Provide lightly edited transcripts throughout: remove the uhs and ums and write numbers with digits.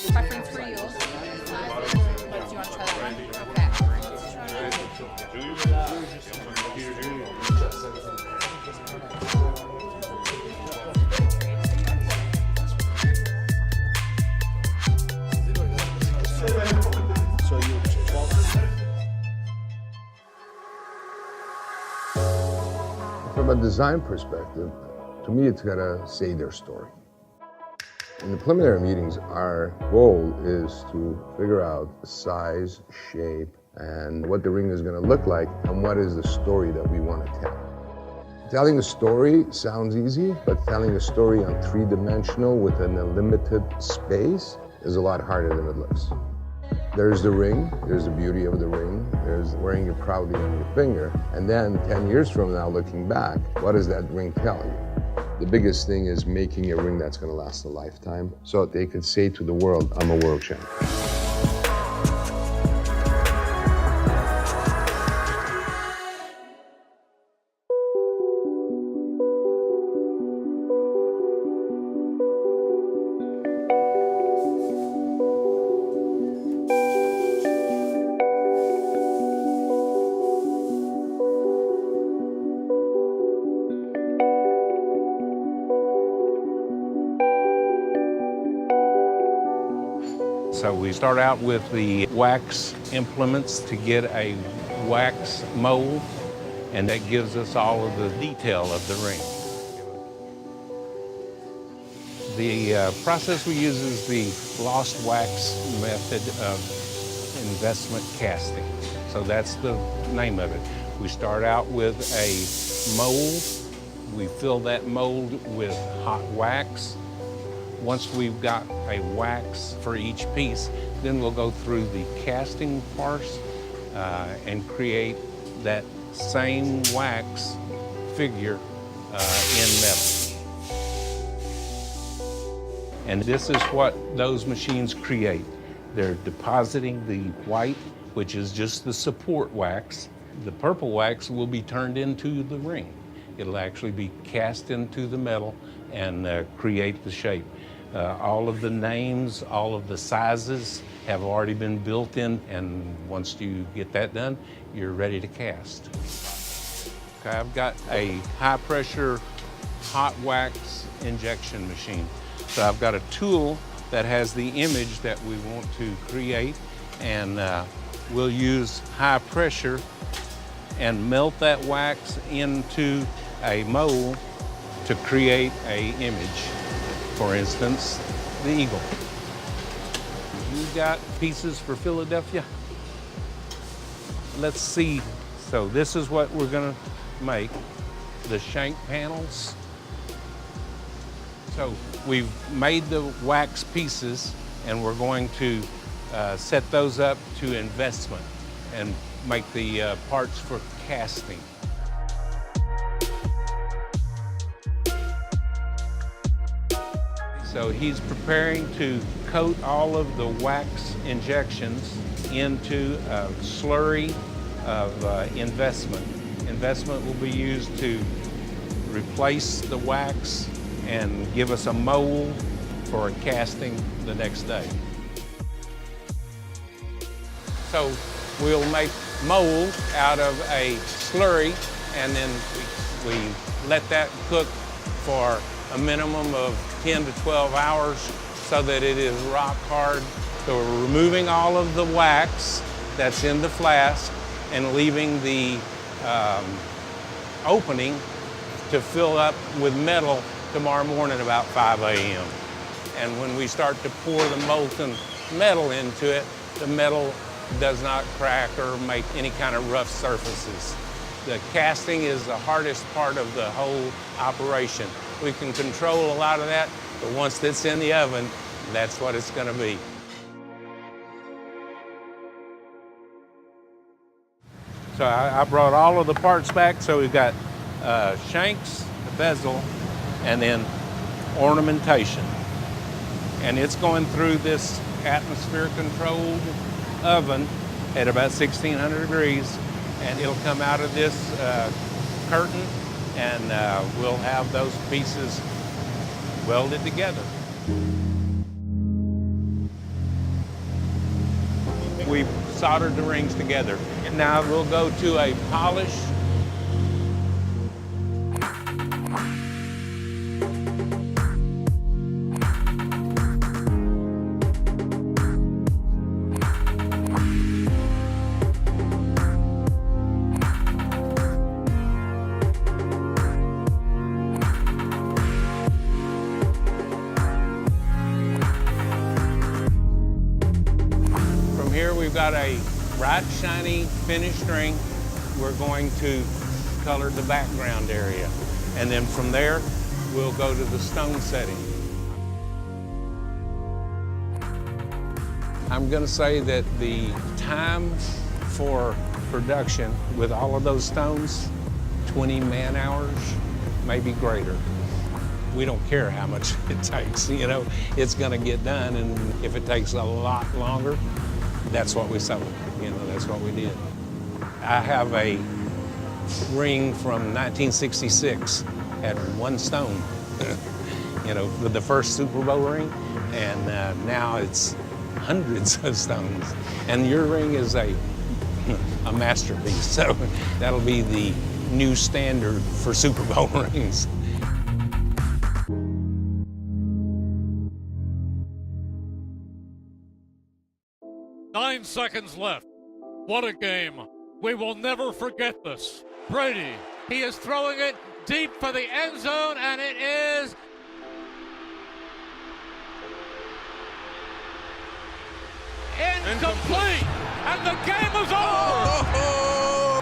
Preference for you. But do you want to try that one? So you From a design perspective, to me, it's gotta say their story. In the preliminary meetings, our goal is to figure out the size, shape, and what the ring is gonna look like, and what is the story that we wanna tell. Telling a story sounds easy, but telling a story on three-dimensional within a limited space is a lot harder than it looks. There's the ring, there's the beauty of the ring, there's wearing it proudly on your finger, and then 10 years from now, looking back, what does that ring tell you? The biggest thing is making a ring that's gonna last a lifetime, so that they could say to the world, I'm a world champion. So we start out with the wax implements to get a wax mold, and that gives us all of the detail of the ring. The process we use is the lost wax method of investment casting. So that's the name of it. We start out with a mold. We fill that mold with hot wax. Once we've got a wax for each piece, then we'll go through the casting parts and create that same wax figure in metal. And this is what those machines create. They're depositing the white, which is just the support wax. The purple wax will be turned into the ring. It'll actually be cast into the metal and create the shape. All of the names, all of the sizes have already been built in, and once you get that done, you're ready to cast. Okay, I've got a high pressure hot wax injection machine. So I've got a tool that has the image that we want to create, and we'll use high pressure and melt that wax into a mold to create an image. For instance, the eagle. You got pieces for Philadelphia? Let's see. So this is what we're gonna make, the shank panels. So we've made the wax pieces, and we're going to set those up to investment and make the parts for casting. So he's preparing to coat all of the wax injections into a slurry of investment. Investment will be used to replace the wax and give us a mold for casting the next day. So we'll make mold out of a slurry, and then we let that cook for a minimum of 10 to 12 hours so that it is rock hard. So we're removing all of the wax that's in the flask and leaving the opening to fill up with metal tomorrow morning about 5 a.m. And when we start to pour the molten metal into it, the metal does not crack or make any kind of rough surfaces. The casting is the hardest part of the whole operation. We can control a lot of that, but once it's in the oven, that's what it's going to be. So I brought all of the parts back. So we've got shanks, the bezel, and then ornamentation. And it's going through this atmosphere-controlled oven at about 1600 degrees, and it'll come out of this curtain, and we'll have those pieces welded together. We've soldered the rings together. And now we'll go to a polish. Here we've got a bright, shiny, finished ring. We're going to color the background area. And then from there, we'll go to the stone setting. I'm gonna say that the time for production with all of those stones, 20 man hours, maybe greater. We don't care how much it takes, you know, it's gonna get done, and if it takes a lot longer, that's what we sold, you know, that's what we did. I have a ring from 1966, had one stone, you know, with the first Super Bowl ring, and now it's hundreds of stones. And your ring is a masterpiece, so that'll be the new standard for Super Bowl rings. 9 seconds left. What a game. We will never forget this. Brady, he is throwing it deep for the end zone, and it is incomplete. And the game is over.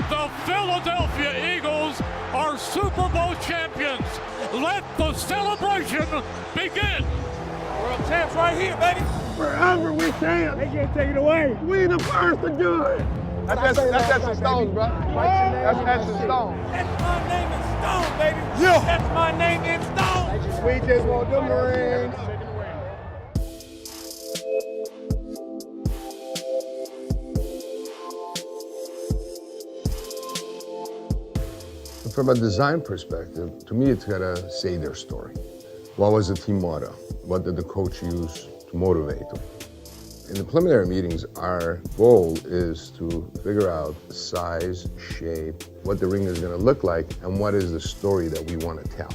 The Philadelphia Eagles are Super Bowl champions. Let the celebration begin. World champs right here, baby. Forever we can. They can't take it away. We the first to do it. That's the Stones, bro. That's the Stones. That's my name in Stone, baby. Yeah. That's my name in Stone. We just want them rings. From a design perspective, to me, it's gotta say their story. What was the team motto? What did the coach use to motivate them? In the preliminary meetings, our goal is to figure out size, shape, what the ring is gonna look like, and what is the story that we wanna tell.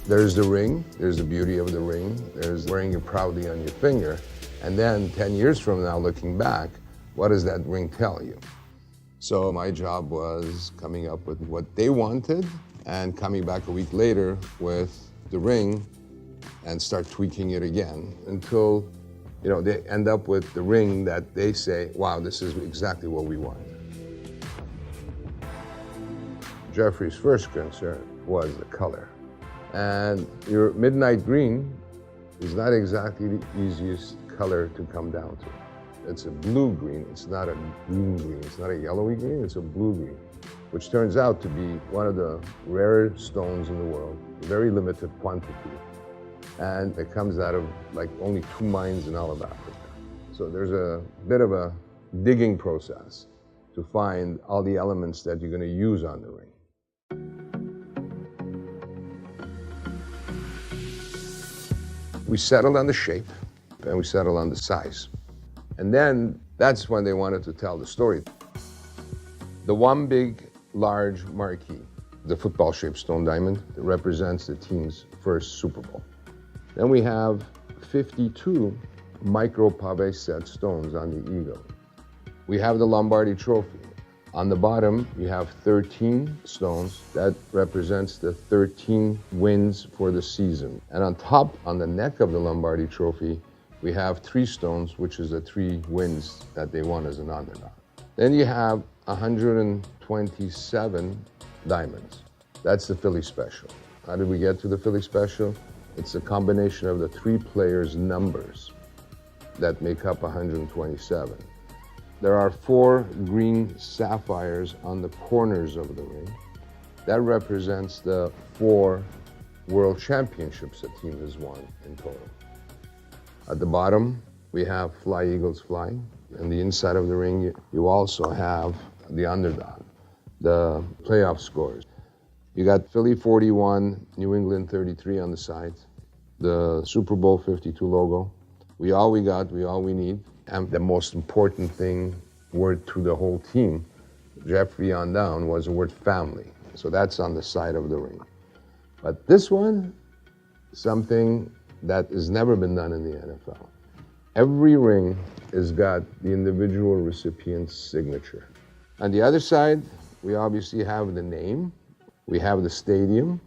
There's the ring, there's the beauty of the ring, there's wearing it proudly on your finger, and then 10 years from now, looking back, what does that ring tell you? So my job was coming up with what they wanted and coming back a week later with the ring and start tweaking it again until, you know, they end up with the ring that they say, wow, this is exactly what we want. Jeffrey's first concern was the color. And your midnight green is not exactly the easiest color to come down to. It's a blue green, it's not a green green, it's not a yellowy green, it's a blue green, which turns out to be one of the rarer stones in the world, very limited quantity. And it comes out of like only 2 mines in all of Africa. So there's a bit of a digging process to find all the elements that you're gonna use on the ring. We settled on the shape and we settled on the size. And then that's when they wanted to tell the story. The one big, large marquee, the football-shaped stone diamond that represents the team's first Super Bowl. Then we have 52 micro pave set stones on the eagle. We have the Lombardi Trophy. On the bottom, you have 13 stones. That represents the 13 wins for the season. And on top, on the neck of the Lombardi Trophy, we have 3 stones, which is the 3 wins that they won as an underdog. Then you have 127 diamonds. That's the Philly Special. How did we get to the Philly Special? It's a combination of the 3 players' numbers that make up 127. There are 4 green sapphires on the corners of the ring. That represents the 4 world championships the team has won in total. At the bottom, we have Fly Eagles Fly. On the inside of the ring, you also have the underdog, the playoff scores. You got Philly 41, New England 33 on the side, the Super Bowl 52 logo. We all we need. And the most important word to the whole team, Jeffrey on down, was the word family. So that's on the side of the ring. But this one, something that has never been done in the NFL. Every ring has got the individual recipient's signature. On the other side, we obviously have the name, we have the stadium,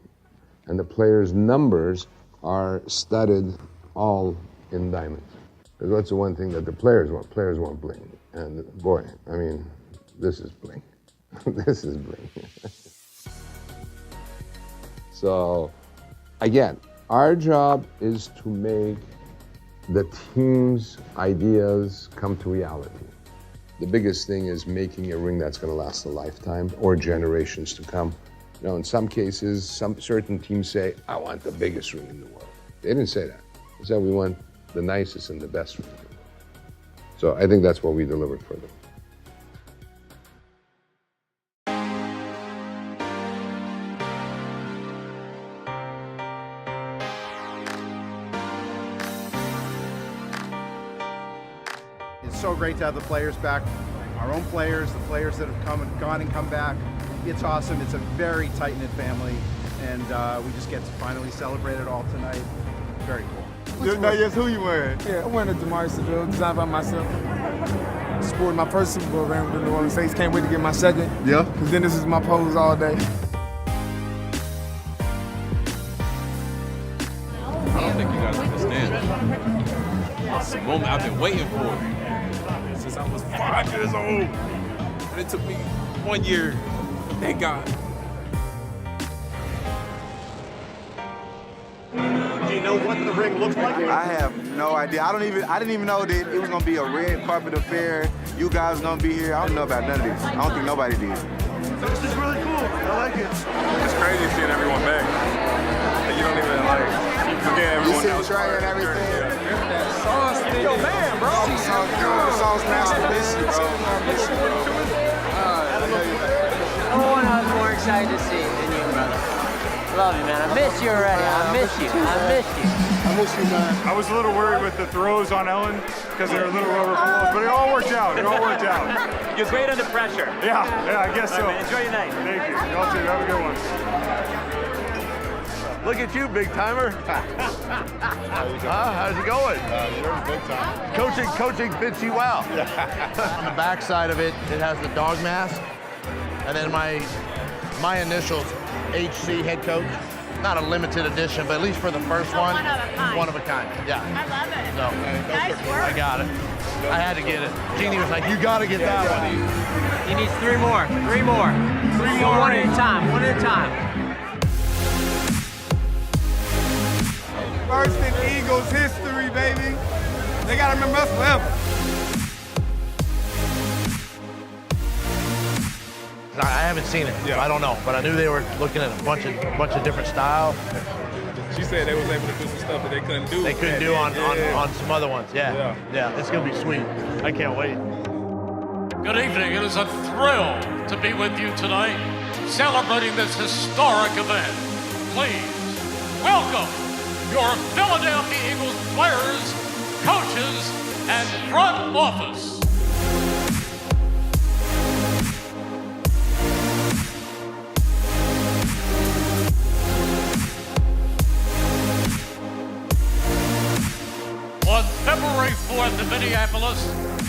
and the players' numbers are studded all in diamonds. Because what's the one thing that the players want? Players want bling. And boy, I mean, this is bling. This is bling. So, again, our job is to make the team's ideas come to reality. The biggest thing is making a ring that's going to last a lifetime or generations to come. You know, in some cases, some certain teams say, I want the biggest ring in the world. They didn't say that. They said we want the nicest and the best ring in the world. So I think that's what we delivered for them. It's so great to have the players back, our own players, the players that have come and gone and come back. It's awesome. It's a very tight-knit family, and we just get to finally celebrate it all tonight. Very cool. No, yes, who you wearing? Yeah, I'm wearing a Jamari Sedell, designed by myself. Sporting my first Super Bowl ring with the New Orleans Saints. Can't wait to get my second. Yeah. Because then this is my pose all day. I don't think you guys understand. It's a moment I've been waiting for since I was 5 years old. And it took me 1 year. Thank God. Do you know what the ring looks like? I have no idea. I didn't even know that it was gonna be a red carpet affair. You guys gonna be here. I don't know about none of this. I don't think nobody did. This is really cool. I like it. It's crazy seeing everyone back. And you don't even you forget everyone else. Trey and everything. Yo, man, bro. The song's masterpiece, bro. No one I was more excited to see than you, brother. Love you, man. I miss you already. I miss you. I miss you, man. I was a little worried with the throws on Ellen because they were a little rubber balls, but it all worked out. You're great under pressure. Yeah, I guess so. Man, enjoy your night. Thank you. Y'all too. Have a good one. Look at you, big timer. How's it going? You're big time. Coaching fits you well. On the back side of it, it has the dog mask, and then my initials, HC head coach. Not a limited edition, but at least for the first one, one of a kind. Yeah. I love it. So Nice work. I got it. I had to get it. Jeannie was like, "You got to get that one." He needs three more. One at a time. First in Eagles history, baby. They got to remember us forever. I haven't seen it, so I don't know. But I knew they were looking at a bunch of different styles. She said they was able to do some stuff that they couldn't do. They couldn't do on some other ones. Yeah. It's gonna be sweet. I can't wait. Good evening. It is a thrill to be with you tonight, celebrating this historic event. Please welcome your Philadelphia Eagles players, coaches, and front office. On February 4th in Minneapolis,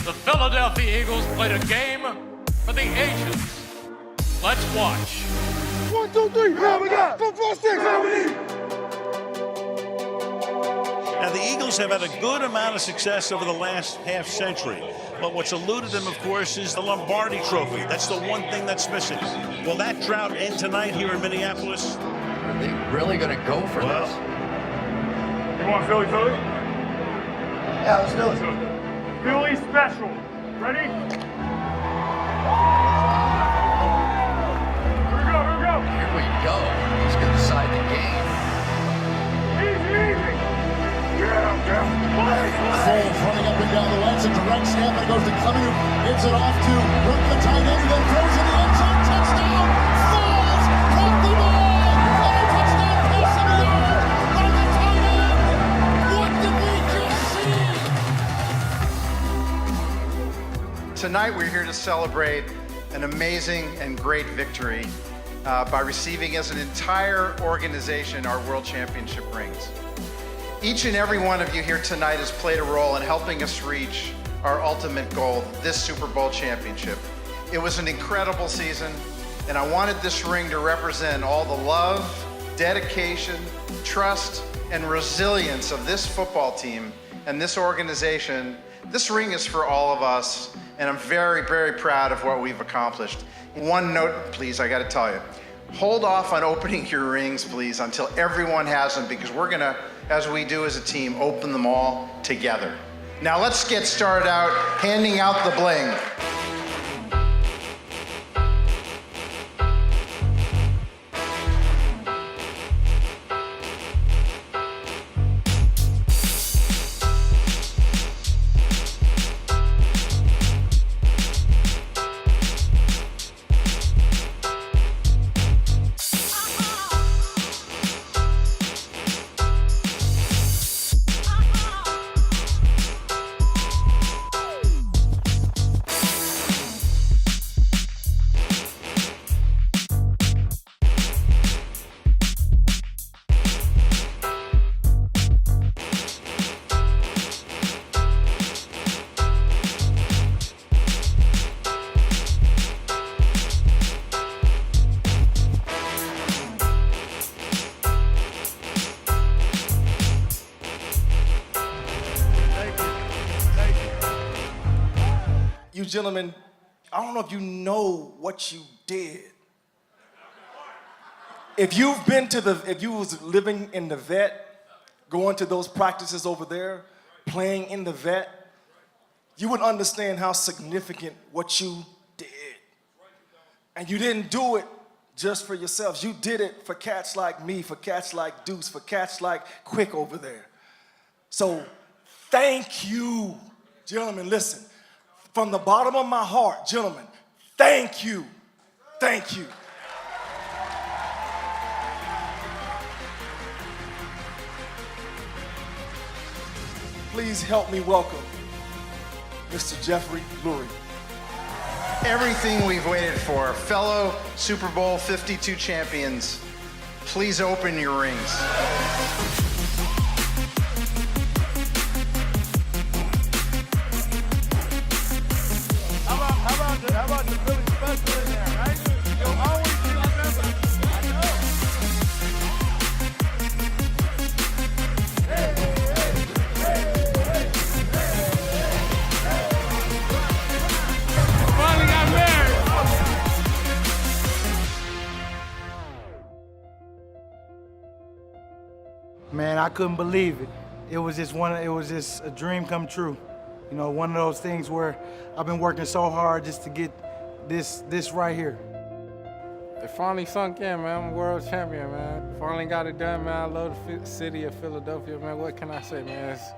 the Philadelphia Eagles played a game for the ages. Let's watch. 1, 2, 3. Here we go. 4, 4, 6. Now, the Eagles have had a good amount of success over the last half century. But what's eluded them, of course, is the Lombardi Trophy. That's the one thing that's missing. Will that drought end tonight here in Minneapolis? Are they really going to go for this? You want Philly? Yeah, let's do it. Philly special. Ready? Here we go. Here we go. He's going to decide the game. Easy. Foles running up and down the lines and direct snap, and it goes to Clemenu. Gives it off to Brooke, the tight end, who then throws in the end zone. Touchdown! Foles caught the ball! And a touchdown pass in the yard by the tight end! What did we just see? tonight we're here to celebrate an amazing and great victory by receiving as an entire organization our World Championship rings. Each and every one of you here tonight has played a role in helping us reach our ultimate goal, this Super Bowl championship. It was an incredible season, and I wanted this ring to represent all the love, dedication, trust, and resilience of this football team and this organization. This ring is for all of us, and I'm very, very proud of what we've accomplished. One note, please, I gotta tell you. Hold off on opening your rings, please, until everyone has them, because we're gonna, as we do as a team, open them all together. Now let's get started out handing out the bling. You gentlemen, I don't know if you know what you did. If you was living in the vet, going to those practices over there, playing in the vet, you would understand how significant what you did. And you didn't do it just for yourselves. You did it for cats like me, for cats like Deuce, for cats like Quick over there. So thank you, gentlemen. Listen. From the bottom of my heart, gentlemen, thank you. Thank you. Please help me welcome Mr. Jeffrey Lurie. Everything we've waited for, fellow Super Bowl 52 champions, please open your rings. How about the Philly special in there, right? You'll always be remembered. I know. Hey, Finally got married. Man, I couldn't believe it. It was just a dream come true. You know, one of those things where I've been working so hard just to get this right here. It finally sunk in, man. I'm a world champion, man. Finally got it done, man. I love the city of Philadelphia, man. What can I say, man? It's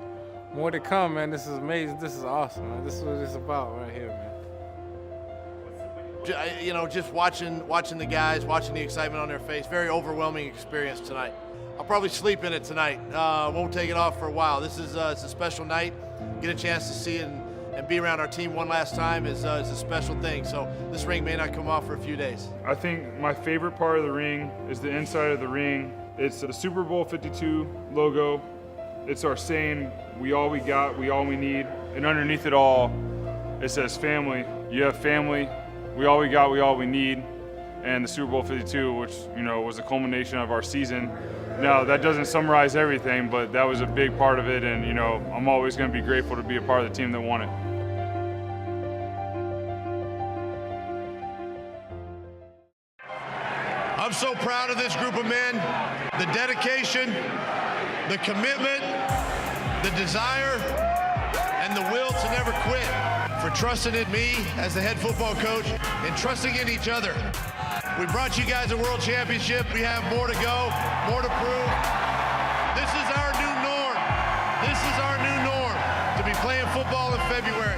more to come, man. This is amazing. This is awesome, man. This is what it's about right here, man. You know, just watching the guys, watching the excitement on their face, very overwhelming experience tonight. I'll probably sleep in it tonight. Won't take it off for a while. This is it's a special night. Get a chance to see and be around our team one last time is a special thing. So this ring may not come off for a few days. I think my favorite part of the ring is the inside of the ring. It's the Super Bowl 52 logo. It's our saying, we all we got, we all we need. And underneath it all, it says family. You have family, we all we got, we all we need. And the Super Bowl 52, which, you know, was a culmination of our season. Now, that doesn't summarize everything, but that was a big part of it, and, you know, I'm always going to be grateful to be a part of the team that won it. I'm so proud of this group of men, the dedication, the commitment, the desire, and the will to never quit, for trusting in me as the head football coach and trusting in each other. We brought you guys a world championship. We have more to go, more to prove. This is our new norm. This is our new norm, to be playing football in February.